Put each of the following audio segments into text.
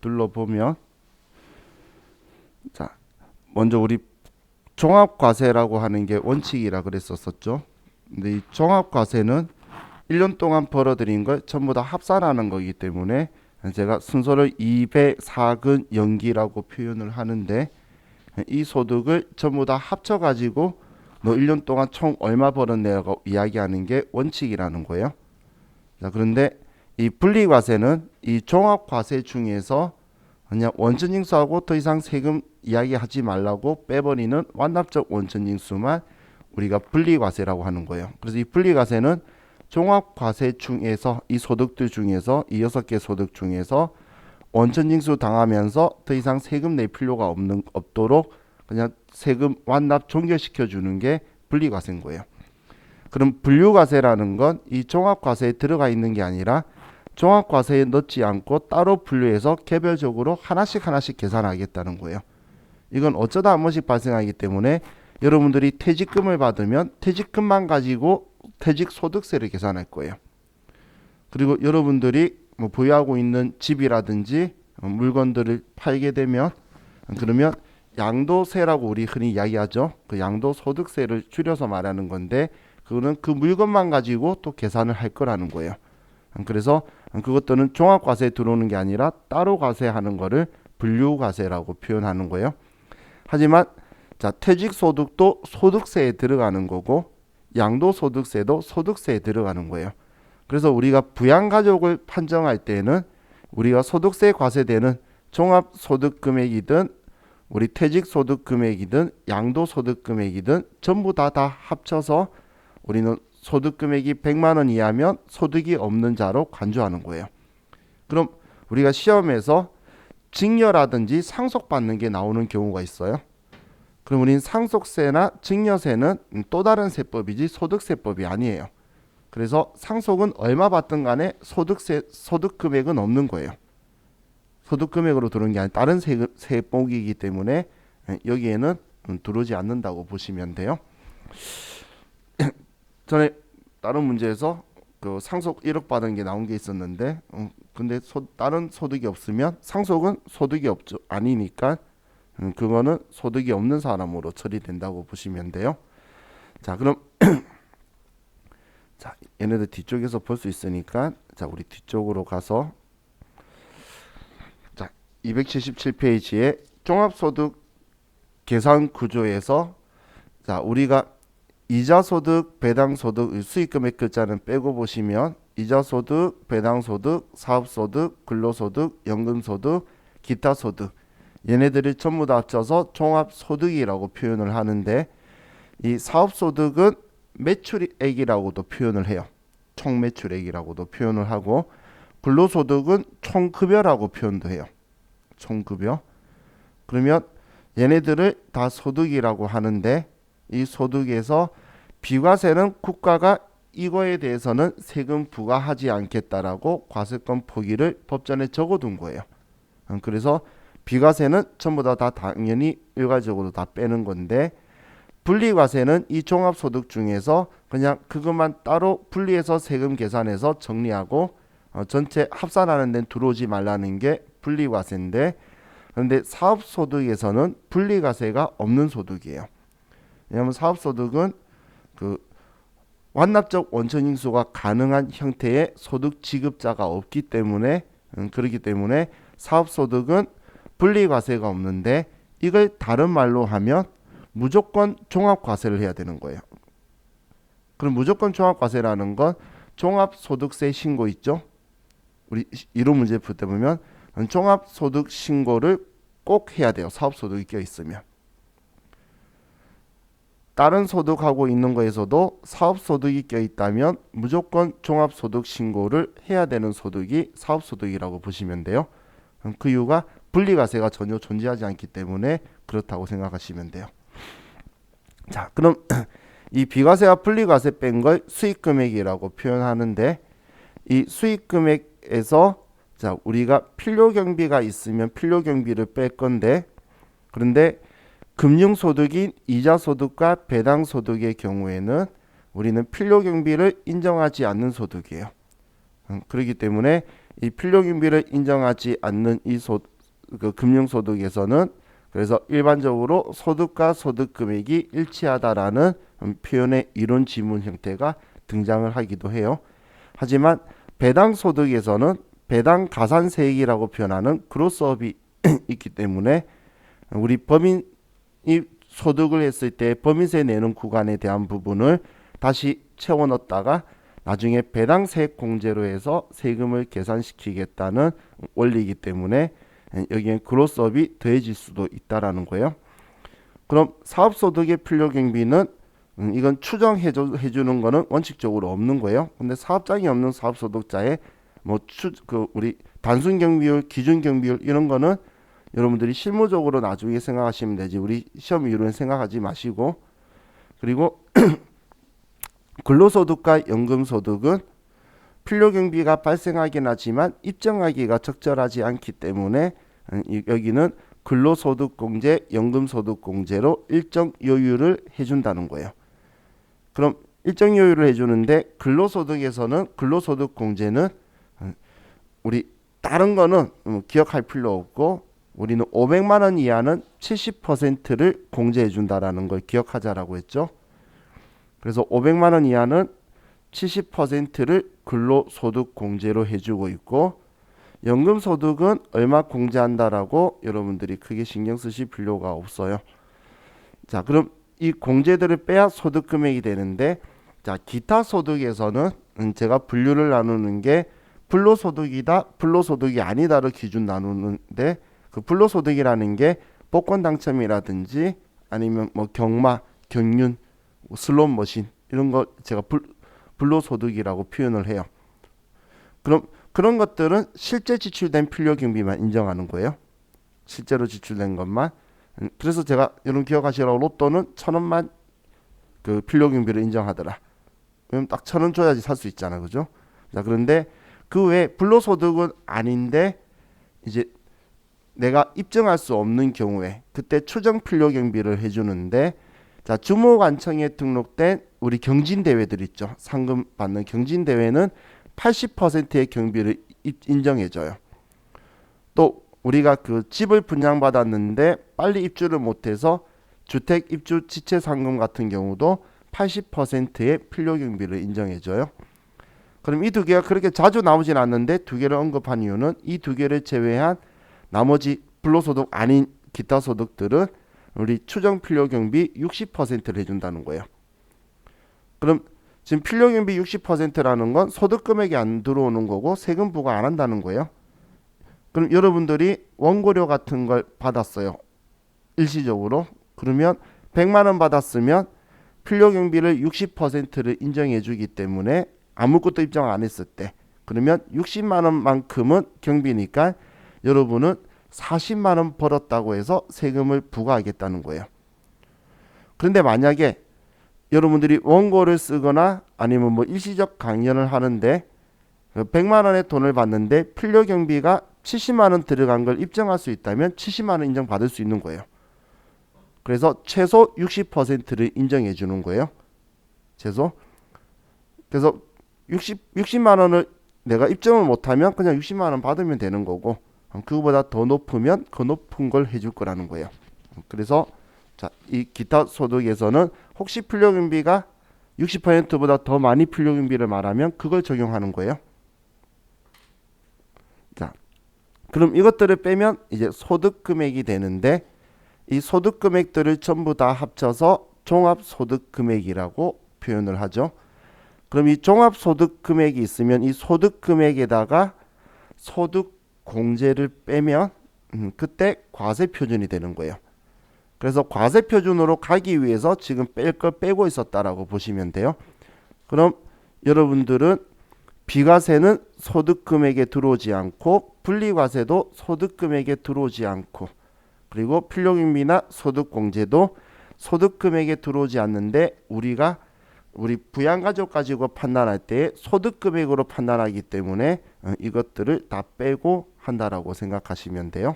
둘러보면 자, 먼저 우리 종합과세라고 하는 게 원칙이라 그랬었죠. 근데 이 종합과세는 1년 동안 벌어들인 걸 전부 다 합산하는 거기 때문에 제가 순서를 2배 4근 연기라고 표현을 하는데 이 소득을 전부 다 합쳐가지고 너 1년 동안 총 얼마 벌었네라고 이야기하는 게 원칙이라는 거예요. 자, 그런데 이 분리과세는 이 종합과세 중에서 그냥 원천징수하고 더 이상 세금 이야기하지 말라고 빼버리는 완납적 원천징수만 우리가 분리과세라고 하는 거예요. 그래서 이 분리과세는 종합과세 중에서 이 소득들 중에서 이 6개 소득 중에서 원천징수 당하면서 더 이상 세금 낼 필요가 없도록 그냥 세금 완납 종결시켜 주는 게 분리과세인 거예요. 그럼 분류과세라는 건 이 종합과세에 들어가 있는 게 아니라 종합과세에 넣지 않고 따로 분류해서 개별적으로 하나씩 계산하겠다는 거예요. 이건 어쩌다 한 번씩 발생하기 때문에 여러분들이 퇴직금을 받으면 퇴직금만 가지고 퇴직소득세를 계산할 거예요. 그리고 여러분들이 뭐 보유하고 있는 집이라든지 물건들을 팔게 되면 그러면 양도세라고 우리 흔히 이야기하죠. 그 양도소득세를 줄여서 말하는 건데 그거는 그 물건만 가지고 또 계산을 할 거라는 거예요. 그래서 그것들은 종합과세에 들어오는 게 아니라 따로 과세하는 거를 분류과세라고 표현하는 거예요. 하지만 자, 퇴직소득도 소득세에 들어가는 거고 양도소득세도 소득세에 들어가는 거예요. 그래서 우리가 부양가족을 판정할 때는 우리가 소득세 과세되는 종합소득금액이든 우리 퇴직소득금액이든 양도소득금액이든 전부 다 합쳐서 우리는 소득금액이 100만 원 이하면 소득이 없는 자로 간주하는 거예요. 그럼 우리가 시험에서 증여라든지 상속받는 게 나오는 경우가 있어요. 그럼 우리는 상속세나 증여세는 또 다른 세법이지 소득세법이 아니에요. 그래서 상속은 얼마 받든 간에 소득금액은 없는 거예요. 소득금액으로 들어오는 게 아니라 다른 세법이기 때문에 여기에는 들어오지 않는다고 보시면 돼요. 전에 다른 문제에서 그 상속 1억 받은 게 나온 게 있었는데 근데 다른 소득이 없으면 상속은 소득이 없죠. 아니니까 그거는 소득이 없는 사람으로 처리된다고 보시면 돼요. 자, 그럼 자, 얘네들 뒤쪽에서 볼 수 있으니까 자, 우리 뒤쪽으로 가서 자, 277페이지에 종합소득 계산 구조에서 자, 우리가 이자소득, 배당소득, 수익금액 글자는 빼고 보시면 이자소득, 배당소득, 사업소득, 근로소득, 연금소득, 기타소득 얘네들이 전부 다 합쳐서 종합소득이라고 표현을 하는데 이 사업소득은 매출액이라고도 표현을 해요. 총매출액이라고도 표현을 하고 근로소득은 총급여라고 표현도 해요. 총급여. 그러면 얘네들을 다 소득이라고 하는데 이 소득에서 비과세는 국가가 이거에 대해서는 세금 부과하지 않겠다라고 과세권 포기를 법전에 적어둔 거예요. 그래서 비과세는 전부 다 당연히 일괄적으로 다 빼는 건데 분리과세는 이 종합소득 중에서 그냥 그것만 따로 분리해서 세금 계산해서 정리하고 전체 합산하는 데는 들어오지 말라는 게 분리과세인데 그런데 사업소득에서는 분리과세가 없는 소득이에요. 왜냐하면 사업소득은 그 완납적 원천징수가 가능한 형태의 소득 지급자가 없기 때문에 그렇기 때문에 사업소득은 분리과세가 없는데 이걸 다른 말로 하면 무조건 종합과세를 해야 되는 거예요. 그럼 무조건 종합과세라는 건 종합소득세 신고 있죠? 우리 이론 문제 풀 때 보면 종합소득 신고를 꼭 해야 돼요. 사업소득이 껴있으면. 다른 소득하고 있는 거에서도 사업소득이 껴있다면 무조건 종합소득 신고를 해야 되는 소득이 사업소득이라고 보시면 돼요. 그 이유가 분리과세가 전혀 존재하지 않기 때문에 그렇다고 생각하시면 돼요. 자, 그럼 이 비과세와 분리과세 뺀 걸 수익금액이라고 표현하는데 이 수익금액에서 자, 우리가 필요경비가 있으면 필요경비를 뺄 건데 그런데 금융소득인 이자소득과 배당소득의 경우에는 우리는 필요경비를 인정하지 않는 소득이에요. 그렇기 때문에 이 필요경비를 인정하지 않는 이 금융소득에서는 그래서 일반적으로 소득과 소득 금액이 일치하다라는 표현의 이론 지문 형태가 등장을 하기도 해요. 하지만 배당 소득에서는 배당 가산세액이라고 표현하는 그로스업이 있기 때문에 우리 범인이 소득을 했을 때 법인세 내는 구간에 대한 부분을 다시 채워 넣었다가 나중에 배당세액 공제로 해서 세금을 계산시키겠다는 원리이기 때문에 여기엔 그로스업이 더해질 수도 있다라는 거예요. 그럼 사업소득의 필요경비는 이건 추정해 주는 거는 원칙적으로 없는 거예요. 근데 사업장이 없는 사업소득자의 우리 단순 경비율, 기준 경비율 이런 거는 여러분들이 실무적으로 나중에 생각하시면 되지 우리 시험 이후로는 생각하지 마시고, 그리고 근로소득과 연금소득은 필요경비가 발생하긴 하지만 입증하기가 적절하지 않기 때문에 여기는 근로소득공제, 연금소득공제로 일정 요율을 해준다는 거예요. 그럼 일정 요율을 해주는데 근로소득에서는 근로소득공제는 우리 다른 거는 기억할 필요 없고 우리는 500만 원 이하는 70%를 공제해 준다라는 걸 기억하자라고 했죠. 그래서 500만 원 이하는 70%를 근로소득 공제로 해주고 있고, 연금소득은 얼마 공제한다라고 여러분들이 크게 신경 쓰실 필요가 없어요. 자, 그럼 이 공제들을 빼야 소득 금액이 되는데, 자, 기타 소득에서는 제가 분류를 나누는 게 불로소득이다, 불로소득이 아니다를 기준 나누는데, 그 불로소득이라는 게 복권 당첨이라든지 아니면 뭐 경마, 경륜, 슬롯 머신 이런 거 제가 불로소득이라고 표현을 해요. 그럼 그런 것들은 실제 지출된 필요경비만 인정하는 거예요. 실제로 지출된 것만. 그래서 제가 여러분 기억하시라고 로또는 1,000원만 그 필요경비를 인정하더라. 그럼 딱 1,000원 줘야지 살 수 있잖아, 그죠? 자, 그런데 그 외에 불로소득은 아닌데 이제 내가 입증할 수 없는 경우에 그때 추정 필요경비를 해주는데, 자, 주무관청에 등록된 우리 경진대회들 있죠. 상금 받는 경진대회는 80%의 경비를 인정해줘요. 또 우리가 그 집을 분양받았는데 빨리 입주를 못해서 주택 입주 지체 상금 같은 경우도 80%의 필요경비를 인정해줘요. 그럼 이 두 개가 그렇게 자주 나오진 않는데 두 개를 언급한 이유는 이 두 개를 제외한 나머지 불로소득 아닌 기타 소득들은 우리 추정 필요경비 60%를 해준다는 거예요. 그럼 지금 필요경비 60%라는 건 소득 금액이 안 들어오는 거고 세금 부과 안 한다는 거예요. 그럼 여러분들이 원고료 같은 걸 받았어요. 일시적으로. 그러면 100만 원 받았으면 필요경비를 60%를 인정해 주기 때문에 아무것도 입증 안 했을 때 그러면 60만 원만큼은 경비니까 여러분은 40만 원 벌었다고 해서 세금을 부과하겠다는 거예요. 그런데 만약에 여러분들이 원고를 쓰거나 아니면 뭐 일시적 강연을 하는데 100만 원의 돈을 받는데 필요경비가 70만 원 들어간 걸 입증할 수 있다면 70만 원 인정받을 수 있는 거예요. 그래서 최소 60%를 인정해 주는 거예요. 최소. 그래서 60만 원을 내가 입증을 못하면 그냥 60만 원 받으면 되는 거고, 그거보다 더 높으면 그 높은 걸 해줄 거라는 거예요. 그래서 자, 이 기타 소득에서는 혹시 필요경비가 60%보다 더 많이 필요경비를 말하면 그걸 적용하는 거예요. 자, 그럼 이것들을 빼면 이제 소득 금액이 되는데 이 소득 금액들을 전부 다 합쳐서 종합 소득 금액이라고 표현을 하죠. 그럼 이 종합 소득 금액이 있으면 이 소득 금액에다가 소득 공제를 빼면 그때 과세 표준이 되는 거예요. 그래서 과세 표준으로 가기 위해서 지금 뺄 걸 빼고 있었다라고 보시면 돼요. 그럼 여러분들은 비과세는 소득 금액에 들어오지 않고 분리과세도 소득 금액에 들어오지 않고 그리고 필요경비나 소득 공제도 소득 금액에 들어오지 않는데 우리 부양가족 가지고 판단할 때 소득 금액으로 판단하기 때문에 이것들을 다 빼고 한다라고 생각하시면 돼요.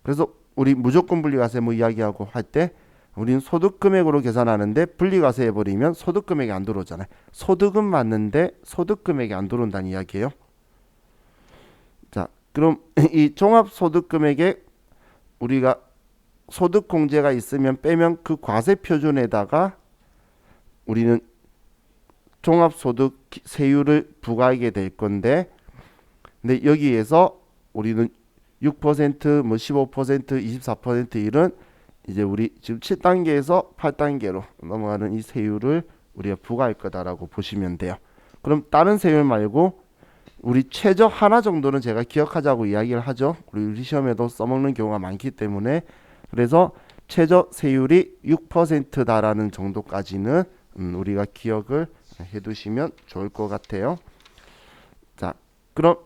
그래서 우리 무조건 분리과세 뭐 이야기하고 할 때 우리는 소득 금액으로 계산하는데 분리과세 해버리면 소득 금액이 안 들어오잖아요. 소득은 맞는데 소득 금액이 안 들어온다는 이야기예요. 그럼 이 종합소득금액에 우리가 소득공제가 있으면 빼면 그 과세 표준에다가 우리는 종합소득 세율을 부과하게 될 건데, 근데 여기에서 우리는 6%, 뭐 15%, 24% 이런 이제 우리 지금 7단계에서 8단계로 넘어가는 이 세율을 우리가 부과할 거다라고 보시면 돼요. 그럼 다른 세율 말고 우리 최저 하나 정도는 제가 기억하자고 이야기를 하죠. 우리 시험에도 써먹는 경우가 많기 때문에. 그래서 최저 세율이 6%다라는 정도까지는 우리가 기억을 해두시면 좋을 것 같아요. 자, 그럼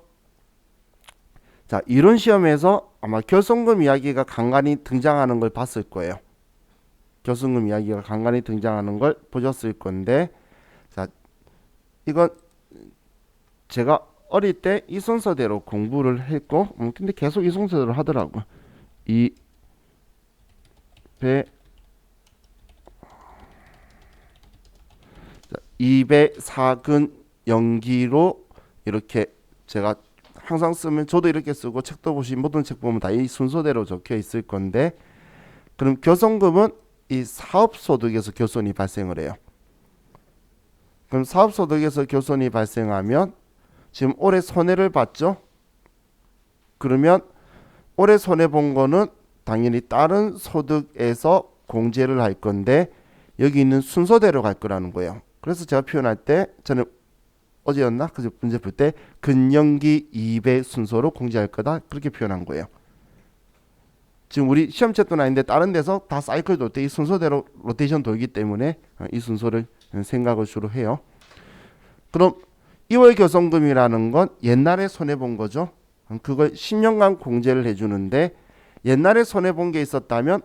이론 시험에서 아마 결손금 이야기가 간간히 등장하는 걸 봤을 거예요. 결손금 이야기가 간간히 등장하는 걸 보셨을 건데, 자, 이건 제가 어릴 때 이 순서대로 공부를 했고, 근데 계속 이 순서대로 하더라고. 이 배 2배 4근 연기로 이렇게 제가 항상 쓰면, 저도 이렇게 쓰고 책도 보시면 모든 책 보면 다 이 순서대로 적혀 있을 건데, 그럼 결손금은 이 사업소득에서 결손이 발생을 해요. 그럼 사업소득에서 결손이 발생하면 지금 올해 손해를 봤죠? 그러면 올해 손해본 거는 당연히 다른 소득에서 공제를 할 건데, 여기 있는 순서대로 갈 거라는 거예요. 그래서 제가 표현할 때, 저는 어제였나? 그저 문제 풀 때 근연기 2배 순서로 공제할 거다, 그렇게 표현한 거예요. 지금 우리 시험 채도는 아닌데 다른 데서 다 사이클 돌 때 이 순서대로 로테이션 돌기 때문에 이 순서를 생각을 주로 해요. 그럼 2월 결손금이라는 건 옛날에 손해본 거죠. 그걸 10년간 공제를 해주는데, 옛날에 손해본 게 있었다면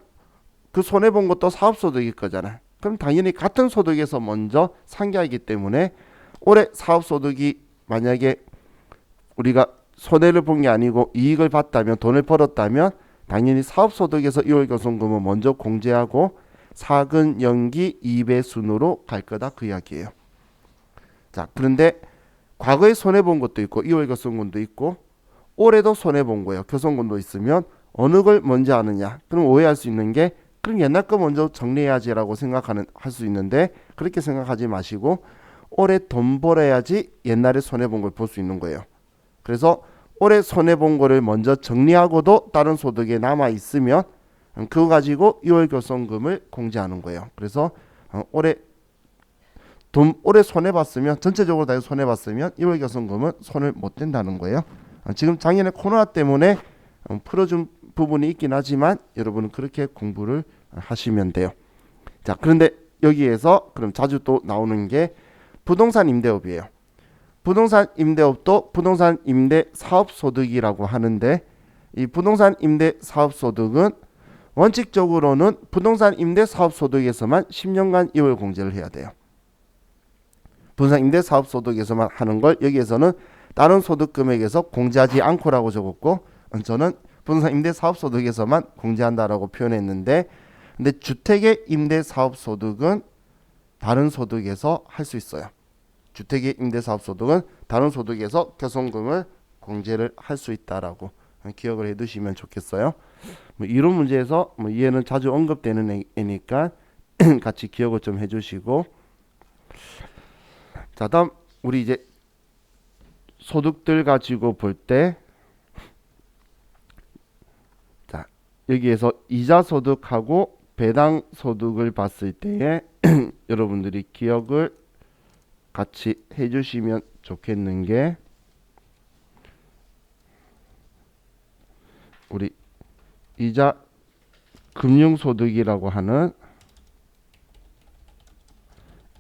그 손해본 것도 사업소득일 거잖아. 그럼 당연히 같은 소득에서 먼저 상기하기 때문에 올해 사업소득이 만약에 우리가 손해를 본 게 아니고 이익을 봤다면, 돈을 벌었다면 당연히 사업소득에서 2월 결손금은 먼저 공제하고 4근 연기 2배 순으로 갈 거다, 그 이야기예요. 자, 그런데 과거에 손해본 것도 있고 2월 결손금도 있고 올해도 손해본 거예요. 결손금도 있으면 어느 걸 먼저 하느냐? 그럼 오해할 수 있는 게, 그럼 옛날 거 먼저 정리해야지라고 할 수 있는데, 그렇게 생각하지 마시고 올해 돈 벌어야지 옛날에 손해본 걸 볼 수 있는 거예요. 그래서 올해 손해본 거를 먼저 정리하고도 다른 소득에 남아 있으면 그거 가지고 2월 결손금을 공제하는 거예요. 그래서 올해 손해봤으면, 전체적으로 다 손해봤으면 2월 결손금은 손을 못 댄다는 거예요. 지금 작년에 코로나 때문에 풀어준 부분이 있긴 하지만 여러분은 그렇게 공부를 하시면 돼요. 자, 그런데 여기에서 그럼 자주 또 나오는 게 부동산 임대업이에요. 부동산 임대업도 부동산 임대 사업소득이라고 하는데, 이 부동산 임대 사업소득은 원칙적으로는 부동산 임대 사업소득에서만 10년간 2월 공제를 해야 돼요. 부동산 임대 사업소득에서만 하는 걸 여기에서는 다른 소득금액에서 공제하지 않고라고 적었고, 저는 부동산 임대 사업소득에서만 공제한다라고 표현했는데, 근데 주택의 임대 사업소득은 다른 소득에서 할 수 있어요. 주택의 임대 사업소득은 다른 소득에서 결손금을 공제를 할 수 있다라고 기억을 해두시면 좋겠어요. 이런 문제에서 얘는 자주 언급되는 애니까 같이 기억을 좀 해주시고, 자, 다음 우리 이제 소득들 가지고 볼 때, 자, 여기에서 이자 소득하고 배당 소득을 봤을 때에 여러분들이 기억을 같이 해주시면 좋겠는 게, 우리 이자 금융소득이라고 하는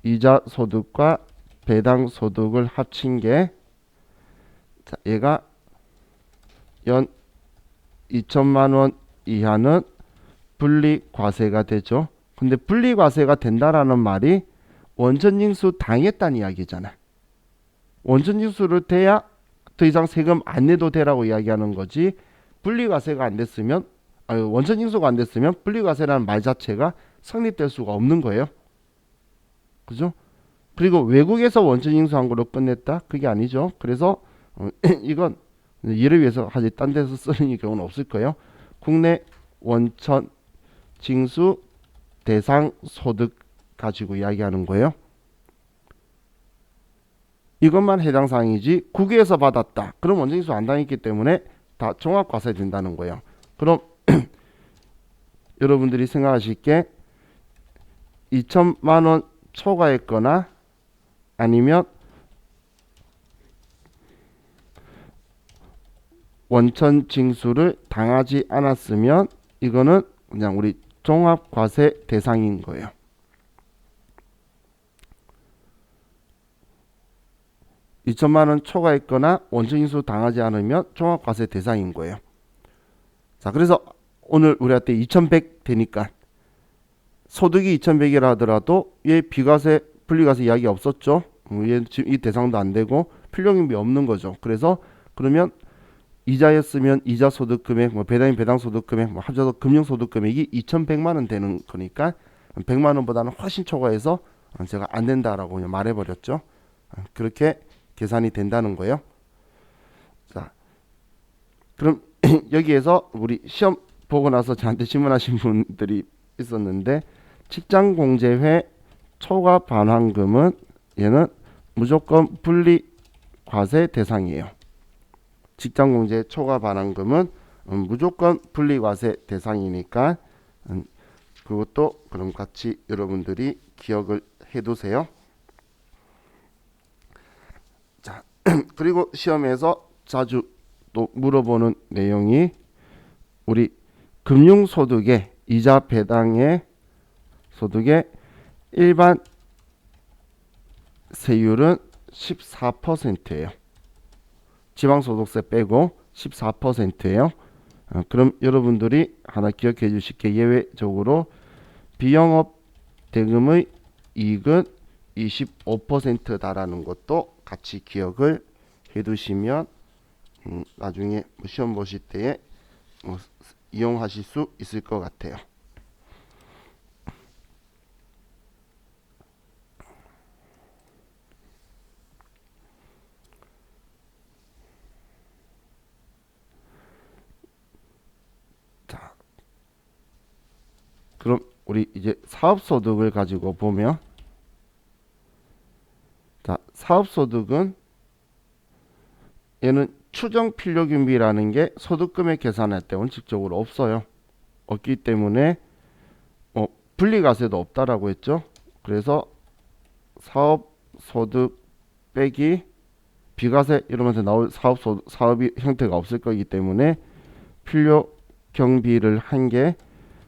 이자 소득과 배당 소득을 합친 게, 자, 얘가 연 2천만 원 이하는 분리과세가 되죠. 근데 분리과세가 된다라는 말이 원천징수 당했다는 이야기잖아. 원천징수를 돼야 더 이상 세금 안 내도 되라고 이야기하는 거지, 분리과세가 안 됐으면, 원천징수가 안 됐으면 분리과세라는 말 자체가 성립될 수가 없는 거예요. 그죠? 그리고 외국에서 원천징수한 걸로 끝냈다? 그게 아니죠. 그래서 이건 이를 위해서 하지 딴 데서 쓰는 경우는 없을 거예요. 국내 원천 징수 대상 소득 가지고 이야기하는 거예요. 이것만 해당 사항이지 국외에서 받았다. 그럼 원천징수 안 당했기 때문에 다 종합과세 된다는 거예요. 그럼 여러분들이 생각하실 게 2천만 원 초과했거나 아니면 원천 징수를 당하지 않았으면 이거는 그냥 우리 종합과세 대상인 거예요. (2천만 원) 초과했거나 원천 징수 당하지 않으면 종합과세 대상인 거예요. 자, 그래서 오늘 우리한테 2100 되니까 소득이 2100이라 하더라도 얘 비과세 분리과세 이야기 없었죠. 얘 지금 이 대상도 안 되고 필요경비 없는 거죠. 그래서 그러면 이자였으면 이자 소득 금액, 뭐 배당인 배당 소득 금액, 뭐 합쳐서 금융 소득 금액이 2,100만 원 되는 거니까 100만 원보다는 훨씬 초과해서 제가 안 된다라고 그냥 말해버렸죠. 그렇게 계산이 된다는 거예요. 자, 그럼 여기에서 우리 시험 보고 나서 저한테 질문하신 분들이 있었는데 직장공제회 초과 반환금은 얘는 무조건 분리과세 대상이에요. 직장공제 초과 반환금은 무조건 분리과세 대상이니까 그것도 그럼 같이 여러분들이 기억을 해두세요. 자, 그리고 시험에서 자주 또 물어보는 내용이 우리 금융소득의 이자 배당의 소득의 일반 세율은 14%예요. 지방소득세 빼고 14%예요. 그럼 여러분들이 하나 기억해 주실 게 예외적으로 비영업 대금의 이익은 25%다라는 것도 같이 기억을 해 두시면 나중에 시험 보실 때에 이용하실 수 있을 것 같아요. 자, 그럼 우리 이제 사업소득을 가지고 보면, 자, 사업소득은 얘는 추정 필요금비라는 게 소득금액 계산할 때 원칙적으로 없어요. 없기 때문에 분리과세도 없다라고 했죠. 그래서 사업소득 빼기 비과세 이러면서 나올 사업이 형태가 없을 거기 때문에 필요경비를 한 게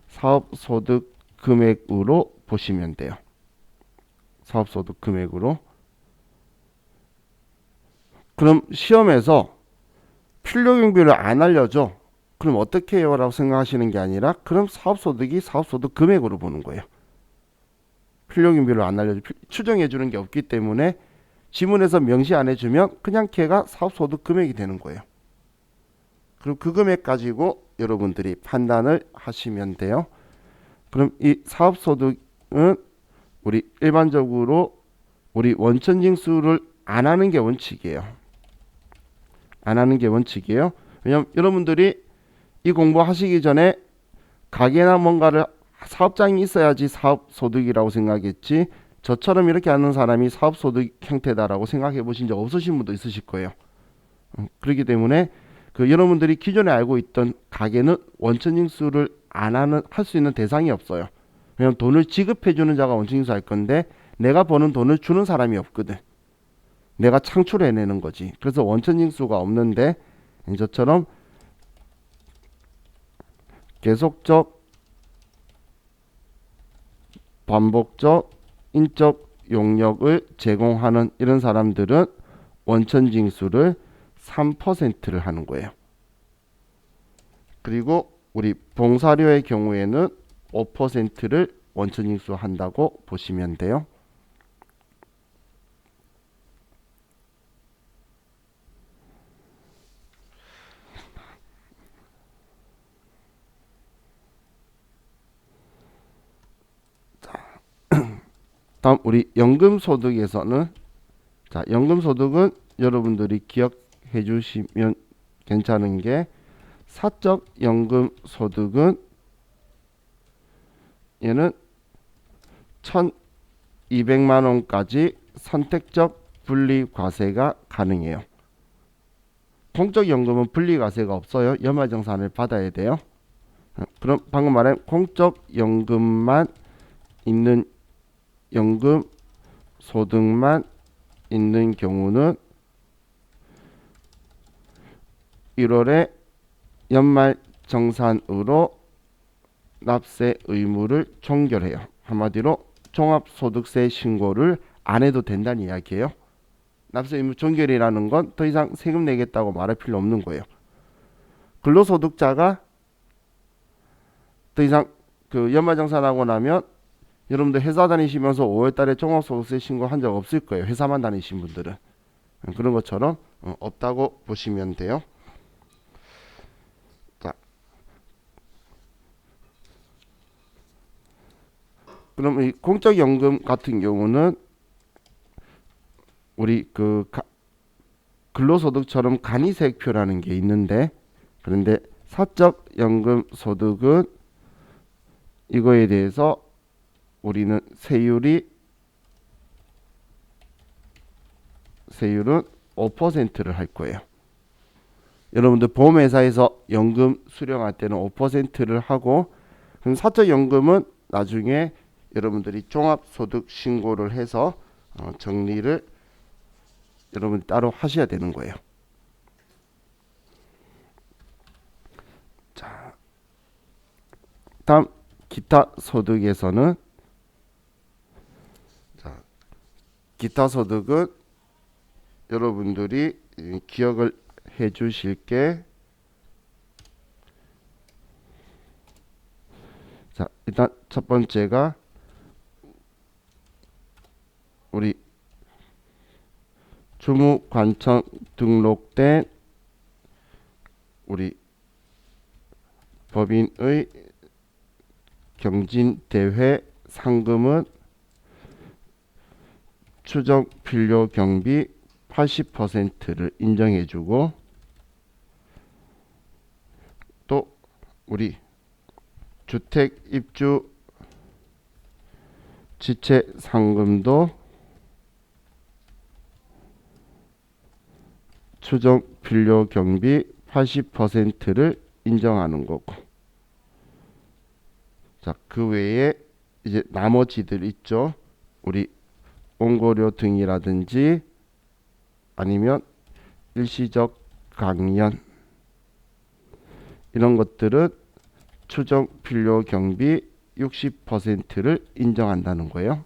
사업소득 금액으로 보시면 돼요. 사업소득 금액으로. 그럼 시험에서 필요경비를 안 알려줘. 그럼 어떻게 해요? 라고 생각하시는 게 아니라 그럼 사업소득이 사업소득 금액으로 보는 거예요. 필요경비를 안 알려줘. 추정해 주는 게 없기 때문에 지문에서 명시 안 해주면 그냥 걔가 사업소득 금액이 되는 거예요. 그럼 그 금액 가지고 여러분들이 판단을 하시면 돼요. 그럼 이 사업소득은 우리 일반적으로 우리 원천징수를 안 하는 게 원칙이에요. 안 하는 게 원칙이에요. 왜냐면 여러분들이 이 공부하시기 전에 가게나 뭔가를 사업장이 있어야지 사업소득이라고 생각했지 저처럼 이렇게 하는 사람이 사업소득 형태다라고 생각해 보신 적 없으신 분도 있으실 거예요. 그렇기 때문에 여러분들이 기존에 알고 있던 가게는 원천징수를 안 하는 할 수 있는 대상이 없어요. 왜냐면 돈을 지급해 주는 자가 원천징수 할 건데 내가 버는 돈을 주는 사람이 없거든. 내가 창출해내는 거지. 그래서 원천징수가 없는데 저처럼 계속적 반복적 인적 용역을 제공하는 이런 사람들은 원천징수를 3%를 하는 거예요. 그리고 우리 봉사료의 경우에는 5%를 원천징수 한다고 보시면 돼요. 다음 우리 연금소득에서는 자 연금소득은 여러분들이 기억해 주시면 괜찮은 게 사적 연금 소득은 얘는 1,200만 원까지 선택적 분리과세가 가능해요. 공적연금은 분리과세가 없어요. 연말정산을 받아야 돼요. 그럼 방금 말한 공적연금만 있는 연금 소득만 있는 경우는 1월에 연말정산으로 납세 의무를 종결해요. 한마디로 종합소득세 신고를 안 해도 된다는 이야기예요. 납세 의무 종결이라는 건 더 이상 세금 내겠다고 말할 필요 없는 거예요. 근로소득자가 더 이상 그 연말정산하고 나면 여러분들 회사 다니시면서 5월달에 종합소득세 신고한 적 없을 거예요. 회사만 다니신 분들은. 그런 것처럼 없다고 보시면 돼요. 자, 그럼 이 공적연금 같은 경우는 우리 근로소득처럼 간이세액표라는 게 있는데, 그런데 사적연금 소득은 이거에 대해서 우리는 세율은 5%를 할 거예요. 여러분들 보험회사에서 연금 수령할 때는 5%를 하고, 그럼 사적연금은 나중에 여러분들이 종합소득 신고를 해서 정리를 여러분 따로 하셔야 되는 거예요. 자, 다음 기타 소득에서는 기타 소득은 여러분들이 기억을 해 주실 게, 자, 일단 첫 번째가 우리 주무관청 등록된 우리 법인의 경진대회 상금은 추정 필요 경비 80%를 인정해주고, 또 우리 주택 입주 지체 상금도 추정 필요 경비 80%를 인정하는 거고, 자, 그 외에 이제 나머지들 있죠. 우리 원고료 등이라든지 아니면 일시적 강연 이런 것들은 추정 필요 경비 60%를 인정한다는 거예요.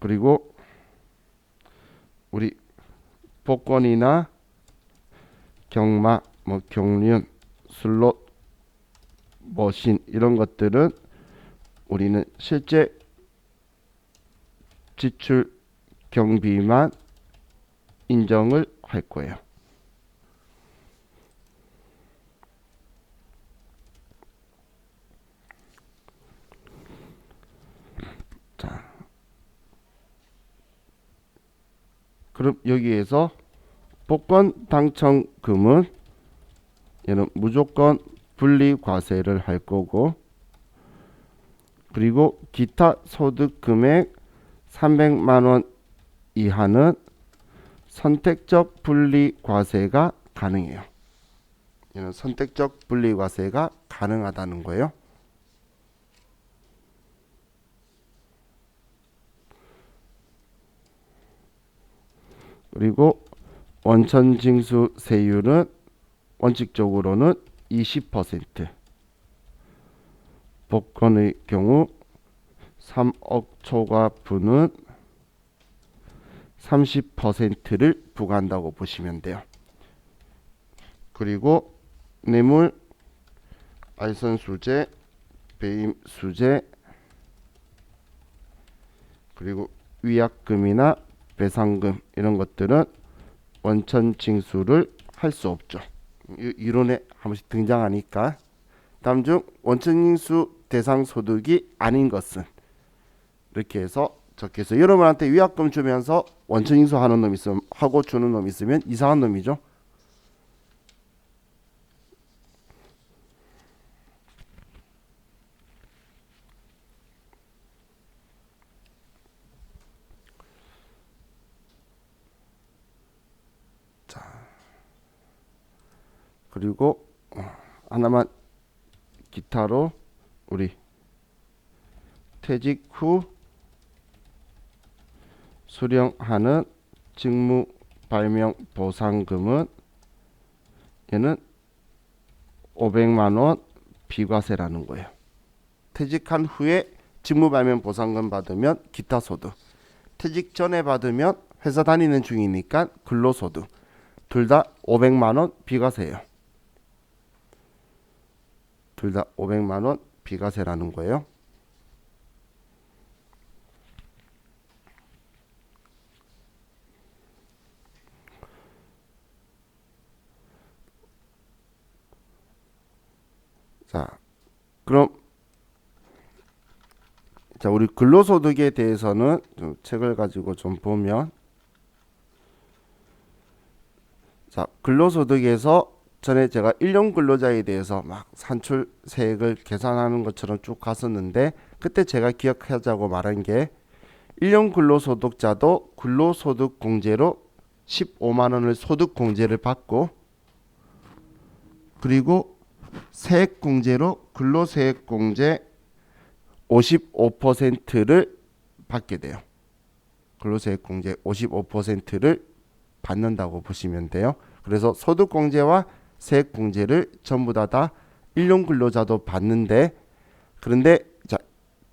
그리고 우리 복권이나 경마, 경륜, 슬롯, 머신 이런 것들은 우리는 실제 지출 경비만 인정을 할 거예요. 자, 그럼 여기에서 복권 당첨금은 얘는 무조건 분리과세를 할 거고, 그리고 기타 소득 금액 300만 원 이하는 선택적 분리과세가 가능해요. 얘는 선택적 분리과세가 가능하다는 거예요. 그리고 원천징수 세율은 원칙적으로는 20%, 복권의 경우 3억 초과분은 30%를 부과한다고 보시면 돼요. 그리고 뇌물, 알선수재, 배임수재, 그리고 위약금이나 배상금 이런 것들은 원천징수를 할 수 없죠. 이론에 한 번씩 등장하니까. 다음 중 원천징수 대상 소득이 아닌 것은, 이렇게 해서 적혀 있어요. 여러분한테 위약금 주면서 원천 징수하는 놈 있으면 하고 주는 놈 있으면 이상한 놈이죠. 그리고 하나만 기타로 우리 퇴직 후 수령하는 직무 발명 보상금은 얘는 500만 원 비과세라는 거예요. 퇴직한 후에 직무 발명 보상금 받으면 기타 소득, 퇴직 전에 받으면 회사 다니는 중이니까 근로소득, 둘 다 500만 원 비과세예요. 둘 다 500만 원 비과세라는 거예요. 자, 그럼 자, 우리 근로소득에 대해서는 좀 책을 가지고 좀 보면, 자, 근로소득에서 전에 제가 일용 근로자에 대해서 막 산출세액을 계산하는 것처럼 쭉 갔었는데, 그때 제가 기억하자고 말한 게 일용 근로소득자도 근로소득공제로 15만 원을 소득공제를 받고, 그리고 세액공제로 근로세액공제 55%를 받게 돼요. 근로세액공제 55%를 받는다고 보시면 돼요. 그래서 소득공제와 세액공제를 전부 다 일용 근로자도 받는데, 그런데 자,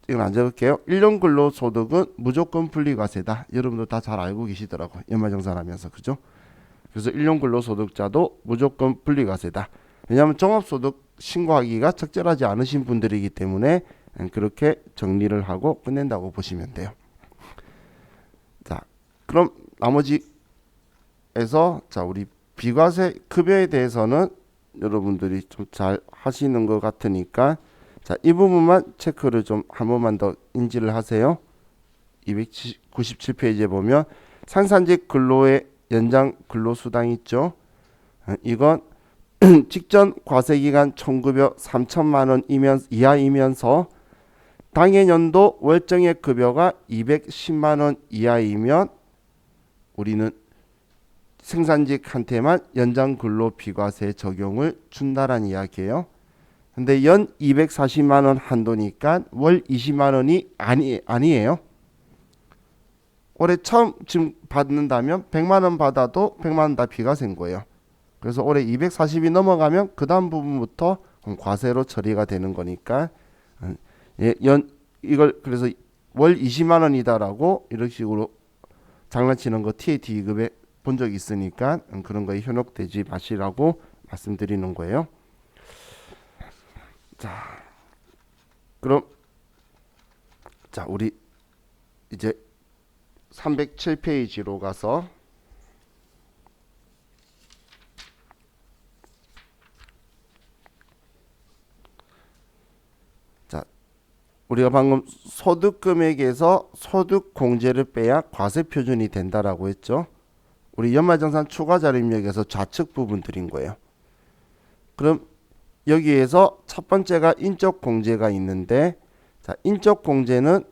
이건 안 적을게요. 일용 근로소득은 무조건 분리과세다. 여러분들 다 잘 알고 계시더라고요. 연말정산하면서. 그죠? 그래서 일용 근로소득자도 무조건 분리과세다. 왜냐하면 종합소득 신고하기가 적절하지 않으신 분들이기 때문에 그렇게 정리를 하고 끝낸다고 보시면 돼요. 자, 그럼 나머지에서 자, 우리 비과세 급여에 대해서는 여러분들이 좀 잘 하시는 것 같으니까, 자, 이 부분만 체크를 좀 한 번만 더 인지를 하세요. 297페이지에 보면 상산직 근로의 연장 근로수당 있죠. 이건 직전 과세기간 총급여 3천만 원 이하이면서 당해년도 월정액 급여가 210만 원 이하이면 우리는 생산직한테만 연장 근로 비과세 적용을 준다란 이야기예요. 근데 연 240만 원 한도니까 월 20만 원이 아니에요. 올해 처음 지금 받는다면 100만 원 받아도 100만 원 다 비과세인 거예요. 그래서 올해 240이 넘어가면 그 다음 부분부터 과세로 처리가 되는 거니까, 이걸 그래서 월 20만 원이다라고 이런 식으로 장난치는 거 TAT 2급에 본 적이 있으니까 그런 거에 현혹되지 마시라고 말씀드리는 거예요. 자, 그럼 자, 우리 이제 307페이지로 가서 우리가 방금 소득금액에서 소득공제를 빼야 과세표준이 된다라고 했죠. 우리 연말정산 추가자료입력에서 좌측 부분 드린 거예요. 그럼 여기에서 첫 번째가 인적공제가 있는데, 자, 인적공제는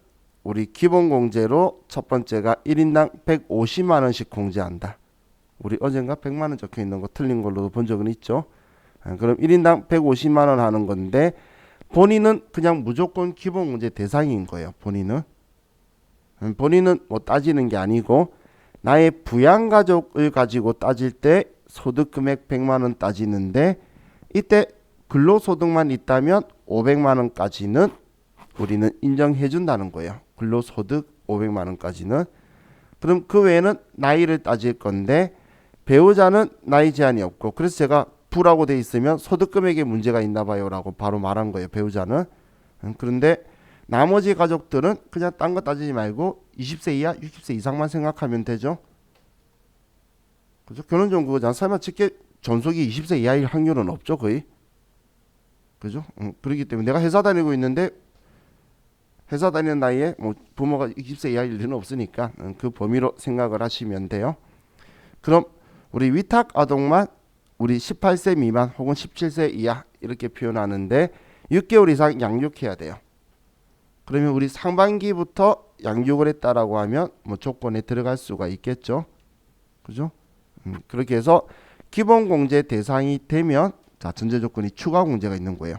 우리 기본공제로 첫 번째가 1인당 150만 원씩 공제한다. 우리 어젠가 100만 원 적혀 있는 거 틀린 걸로도 본 적은 있죠. 그럼 1인당 150만 원 하는 건데, 본인은 그냥 무조건 기본공제 대상인 거예요. 본인은 뭐 따지는 게 아니고, 나의 부양가족을 가지고 따질 때 소득금액 100만 원 따지는데, 이때 근로소득만 있다면 500만 원까지는 우리는 인정해 준다는 거예요. 근로소득 500만 원까지는. 그럼 그 외에는 나이를 따질 건데, 배우자는 나이 제한이 없고, 그래서 제가 부라고 돼 있으면 소득금액에 문제가 있나 봐요 라고 바로 말한 거예요. 배우자는. 그런데 나머지 가족들은 그냥 딴 거 따지지 말고 20세 이하 60세 이상만 생각하면 되죠. 그죠? 결혼전 그거잖아. 설마 직계 전속이 20세 이하일 확률은 없죠. 거의. 그죠? 그렇기 때문에 내가 회사 다니고 있는데 회사 다니는 나이에 뭐 부모가 20세 이하일 리는 없으니까 그 범위로 생각을 하시면 돼요. 그럼 우리 위탁 아동만 우리 18세 미만 혹은 17세 이하 이렇게 표현하는데 6개월 이상 양육해야 돼요. 그러면 우리 상반기부터 양육을 했다라고 하면 뭐 조건에 들어갈 수가 있겠죠. 그죠? 그렇게 해서 기본 공제 대상이 되면 자, 전제 조건이 추가 공제가 있는 거예요.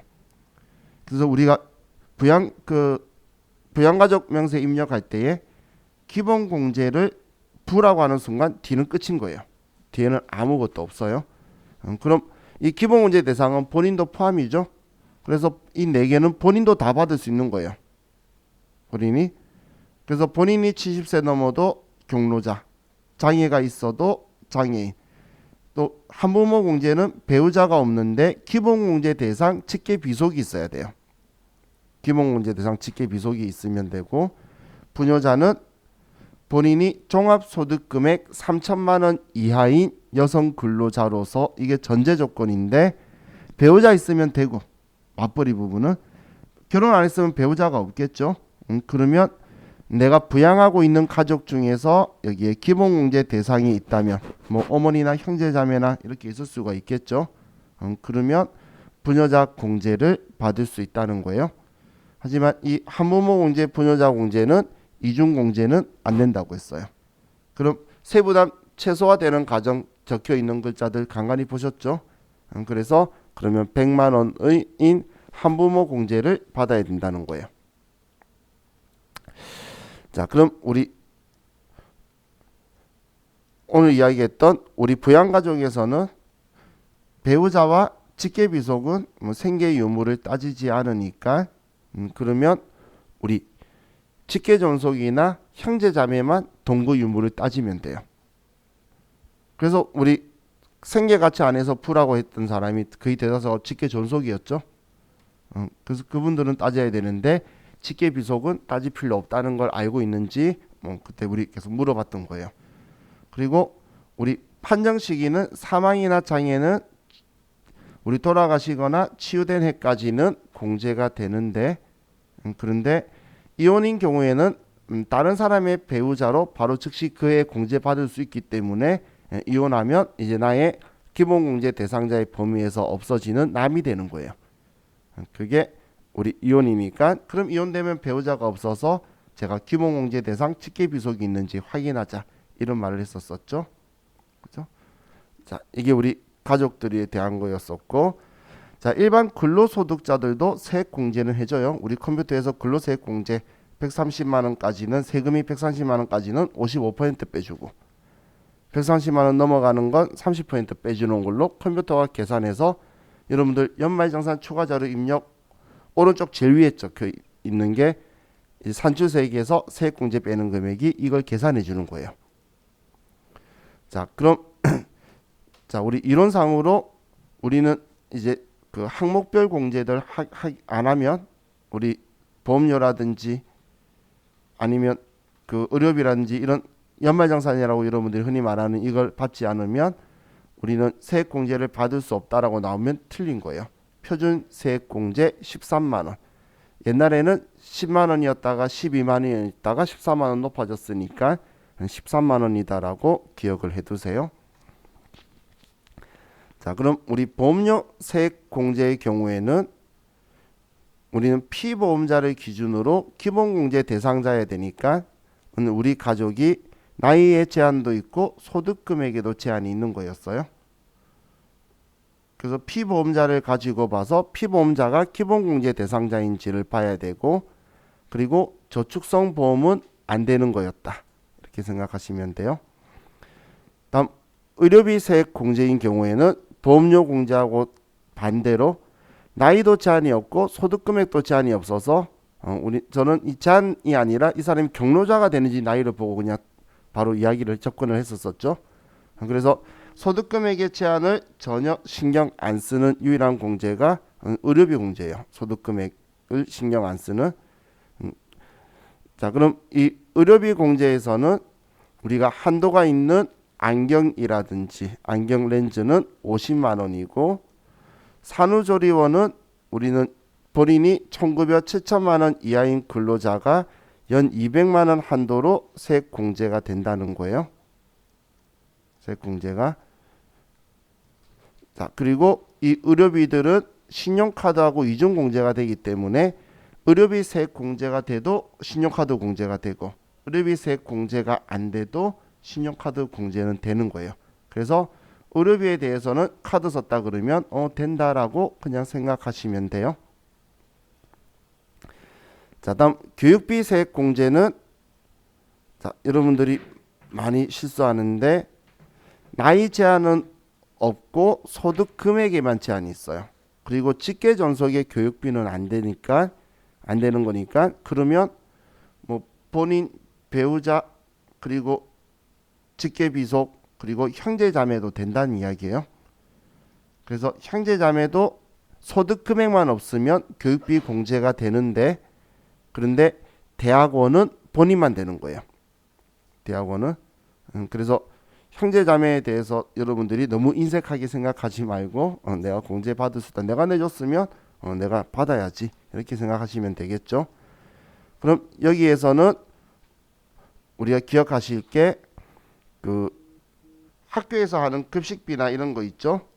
그래서 우리가 부양가족 명세 입력할 때에 기본 공제를 부라고 하는 순간 뒤는 끝인 거예요. 뒤에는 아무것도 없어요. 그럼 이 기본 공제 대상은 본인도 포함이죠. 그래서 이 4개는 본인도 다 받을 수 있는 거예요. 본인이. 그래서 본인이 70세 넘어도 경로자, 장애가 있어도 장애인. 또 한부모 공제는 배우자가 없는데 기본 공제 대상 직계 비속이 있어야 돼요. 기본 공제 대상 직계 비속이 있으면 되고, 부녀자는 본인이 종합소득금액 3천만 원 이하인 여성 근로자로서 이게 전제 조건인데 배우자 있으면 되고, 맞벌이 부분은 결혼 안 했으면 배우자가 없겠죠. 그러면 내가 부양하고 있는 가족 중에서 여기에 기본공제 대상이 있다면 뭐 어머니나 형제자매나 이렇게 있을 수가 있겠죠. 그러면 부녀자 공제를 받을 수 있다는 거예요. 하지만 이 한부모 공제, 부녀자 공제는 이중 공제는 안 된다고 했어요. 그럼 세부담 최소화되는 가정 적혀 있는 글자들 간간히 보셨죠? 그래서 그러면 100만 원의 한부모 공제를 받아야 된다는 거예요. 자, 그럼 우리 오늘 이야기했던 우리 부양가족에서는 배우자와 직계비속은 뭐 생계 유무를 따지지 않으니까 그러면 우리 직계존속이나 형제자매만 동거 유무를 따지면 돼요. 그래서 우리 생계가치 안에서 부라고 했던 사람이 거의 대다수가 직계존속이었죠. 그래서 그분들은 따져야 되는데 직계비속은 따질 필요 없다는 걸 알고 있는지 그때 우리 계속 물어봤던 거예요. 그리고 우리 판정 시기는 사망이나 장애는 우리 돌아가시거나 치유된 해까지는 공제가 되는데 그런데 이혼인 경우에는 다른 사람의 배우자로 바로 즉시 그해 공제받을 수 있기 때문에 이혼하면 이제 나의 기본공제 대상자의 범위에서 없어지는 남이 되는 거예요. 그게 우리 이혼이니까 그럼 이혼되면 배우자가 없어서 제가 기본공제 대상 직계비속이 있는지 확인하자 이런 말을 했었었죠. 그죠? 자, 이게 우리 가족들에 대한 거였었고, 자, 일반 근로소득자들도 세액 공제는 해줘요. 우리 컴퓨터에서 근로세액 공제 130만 원까지는 세금이 130만 원까지는 55% 빼주고 130만 원 넘어가는 건 30% 빼주는 걸로 컴퓨터가 계산해서 여러분들 연말정산 추가자료 입력 오른쪽 제일 위에 적혀 있는 게 산출세액에서 세액공제 빼는 금액이 이걸 계산해 주는 거예요. 자, 그럼 자, 우리 이론상으로 우리는 이제 그 항목별 공제들 안 하면 우리 보험료라든지 아니면 그 의료비라든지 이런 연말정산이라고 여러분들이 흔히 말하는 이걸 받지 않으면 우리는 세액공제를 받을 수 없다라고 나오면 틀린 거예요. 표준 세액공제 13만 원. 옛날에는 10만 원이었다가 12만 원이었다가 14만 원 높아졌으니까 13만 원이다라고 기억을 해두세요. 자, 그럼 우리 보험료 세액공제의 경우에는 우리는 피보험자를 기준으로 기본공제 대상자여야 되니까 우리 가족이 나이에 제한도 있고 소득금액에도 제한이 있는 거였어요. 그래서 피보험자를 가지고 봐서 피보험자가 기본공제 대상자인지를 봐야 되고 그리고 저축성 보험은 안 되는 거였다. 이렇게 생각하시면 돼요. 다음 의료비 세액 공제인 경우에는 보험료 공제하고 반대로 나이도 제한이 없고 소득금액도 제한이 없어서 저는 이 제한이 아니라 이 사람이 경로자가 되는지 나이를 보고 그냥 바로 이야기를 접근을 했었었죠. 그래서 소득금액의 제한을 전혀 신경 안 쓰는 유일한 공제가 의료비 공제예요. 소득금액을 신경 안 쓰는. 자, 그럼 이 의료비 공제에서는 우리가 한도가 있는 안경이라든지 안경 렌즈는 50만 원이고 산후조리원은 우리는 본인이 총급여 7천만 원 이하인 근로자가 연 200만 원 한도로 세액 공제가 된다는 거예요. 세액 공제가. 자, 그리고 이 의료비들은 신용카드하고 이중 공제가 되기 때문에 의료비 세액 공제가 돼도 신용카드 공제가 되고 의료비 세액 공제가 안 돼도 신용카드 공제는 되는 거예요. 그래서 의료비에 대해서는 카드 썼다 그러면 된다라고 그냥 생각하시면 돼요. 자, 다음 교육비 세액 공제는 자, 여러분들이 많이 실수하는데 나이 제한은 없고 소득 금액에만 제한이 있어요. 그리고 직계 전속의 교육비는 안 되니까 안 되는 거니까 그러면 뭐 본인 배우자 그리고 직계 비속 그리고 형제 자매도 된다는 이야기예요. 그래서 형제 자매도 소득 금액만 없으면 교육비 공제가 되는데 그런데 대학원은 본인만 되는 거예요. 대학원은 그래서 형제 자매에 대해서 여러분들이 너무 인색하게 생각하지 말고 내가 공제 받을 수 있다. 내가 내줬으면 내가 받아야지. 이렇게 생각하시면 되겠죠. 그럼 여기에서는 우리가 기억하실 게 그 학교에서 하는 급식비나 이런 거 있죠.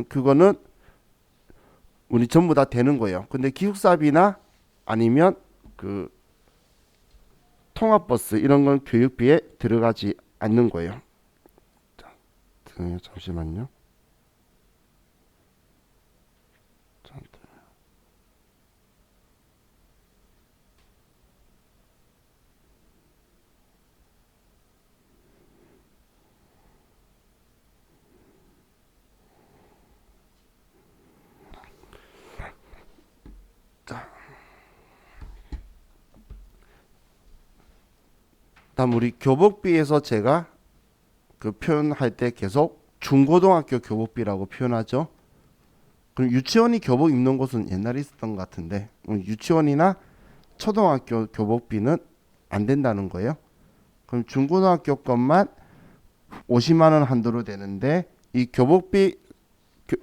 그거는 우리 전부 다 되는 거예요. 근데 기숙사비나 아니면 그 통합버스 이런 건 교육비에 들어가지 않는 거예요. 자, 잠시만요. 다음 우리 교복비에서 제가 그 표현할 때 계속 중고등학교 교복비라고 표현하죠. 그럼 유치원이 교복 입는 곳은 옛날에 있었던 것 같은데 유치원이나 초등학교 교복비는 안 된다는 거예요. 그럼 중고등학교 것만 50만 원 한도로 되는데 이 교복비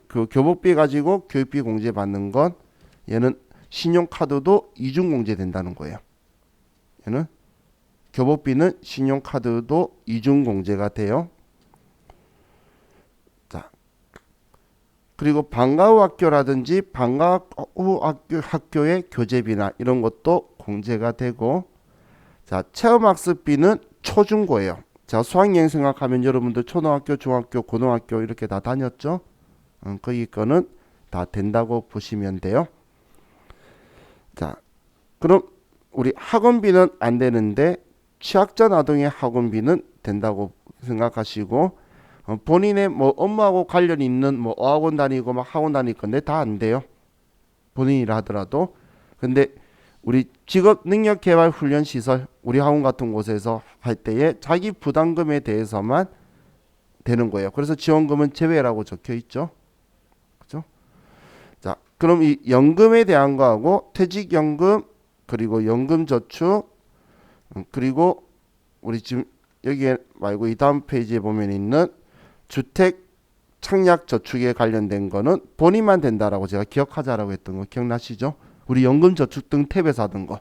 그 교복비 가지고 교육비 공제 받는 건 얘는 신용카드도 이중 공제 된다는 거예요. 얘는 교복비는 신용카드도 이중 공제가 돼요. 자, 그리고 방과 후 학교라든지 방과 후 학교의 교재비나 이런 것도 공제가 되고, 자, 체험학습비는 초중고예요. 자, 수학여행 생각하면 여러분들 초등학교, 중학교, 고등학교 이렇게 다 다녔죠? 거기 거는 다 된다고 보시면 돼요. 자, 그럼 우리 학원비는 안 되는데 취약전 아동의 학원비는 된다고 생각하시고 본인의 뭐 업무하고 관련 있는 뭐 어학원 다니고 막 학원 다닐 건데 다 안 돼요. 본인이라 하더라도. 근데 우리 직업능력개발훈련시설 우리 학원 같은 곳에서 할 때에 자기 부담금에 대해서만 되는 거예요. 그래서 지원금은 제외라고 적혀 있죠. 그죠? 자, 그럼 이 연금에 대한 거하고 퇴직연금 그리고 연금저축 그리고 우리 지금 여기에 말고 이 다음 페이지에 보면 있는 주택 청약 저축에 관련된 거는 본인만 된다라고 제가 기억하자라고 했던 거 기억나시죠? 우리 연금 저축 등 탭에서 하던 거.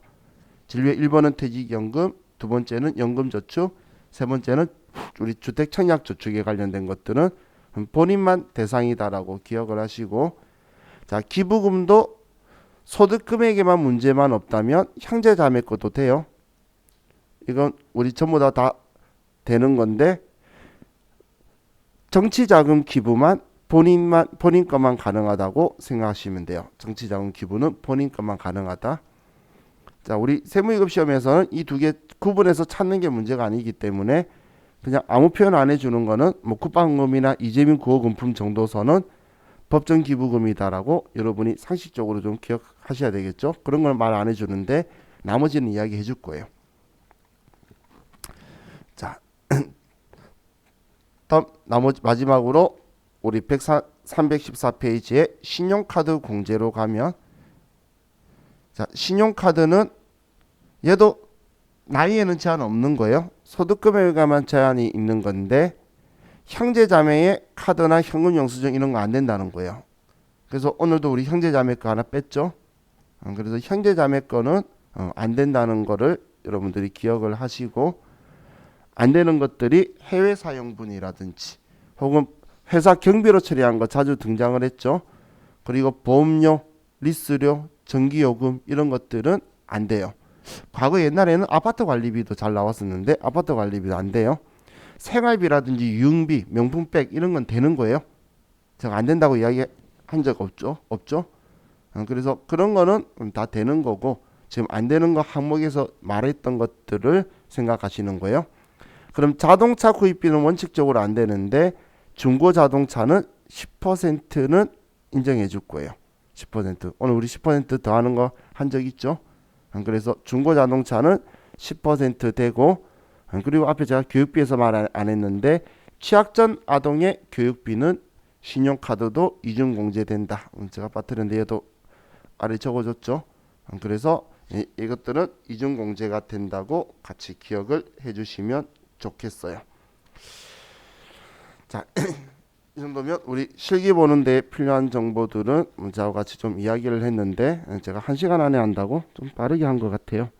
진료의 1번은 퇴직연금, 두 번째는 연금저축, 세 번째는 우리 주택 청약 저축에 관련된 것들은 본인만 대상이다라고 기억을 하시고, 자, 기부금도 소득 금액에만 문제만 없다면 형제 자매 것도 돼요. 이건 우리 전부 다 되는 건데 정치자금 기부만 본인 것만 가능하다고 생각하시면 돼요. 정치자금 기부는 본인 것만 가능하다. 자, 우리 세무위급 시험에서는 이 두 개 구분해서 찾는 게 문제가 아니기 때문에 그냥 아무 표현 안 해주는 거는 뭐 국방금이나 이재명 구호금품 정도서는 법정 기부금이다라고 여러분이 상식적으로 좀 기억하셔야 되겠죠. 그런 걸 말 안 해주는데 나머지는 이야기 해줄 거예요. 자, 다음 마지막으로 우리 314페이지에 신용카드 공제로 가면, 자, 신용카드는 얘도 나이에는 제한 없는 거예요. 소득금액에만 제한이 있는 건데 형제 자매의 카드나 현금 영수증 이런 거 안 된다는 거예요. 그래서 오늘도 우리 형제자매 거 하나 뺐죠. 그래서 형제자매 거는 안 된다는 거를 여러분들이 기억을 하시고, 안 되는 것들이 해외 사용분이라든지 혹은 회사 경비로 처리한 거 자주 등장을 했죠. 그리고 보험료, 리스료, 전기요금 이런 것들은 안 돼요. 과거 옛날에는 아파트 관리비도 잘 나왔었는데 아파트 관리비도 안 돼요. 생활비라든지 유흥비, 명품백 이런 건 되는 거예요. 제가 안 된다고 이야기한 적 없죠. 그래서 그런 거는 다 되는 거고, 지금 안 되는 거 항목에서 말했던 것들을 생각하시는 거예요. 그럼 자동차 구입비는 원칙적으로 안 되는데 중고 자동차는 10%는 인정해 줄 거예요. 10%. 오늘 우리 10% 더하는 거 한 적 있죠? 그래서 중고 자동차는 10% 되고, 그리고 앞에 제가 교육비에서 말 안 했는데 취약 전 아동의 교육비는 신용카드도 이중공제된다. 제가 빠뜨렸는데 얘도 아래 적어줬죠. 그래서 이것들은 이중공제가 된다고 같이 기억을 해주시면 좋겠어요. 자, 이 정도면 우리 실기 보는 데 필요한 정보들은 저와 같이 좀 이야기를 했는데, 제가 1시간 안에 한다고 좀 빠르게 한 것 같아요.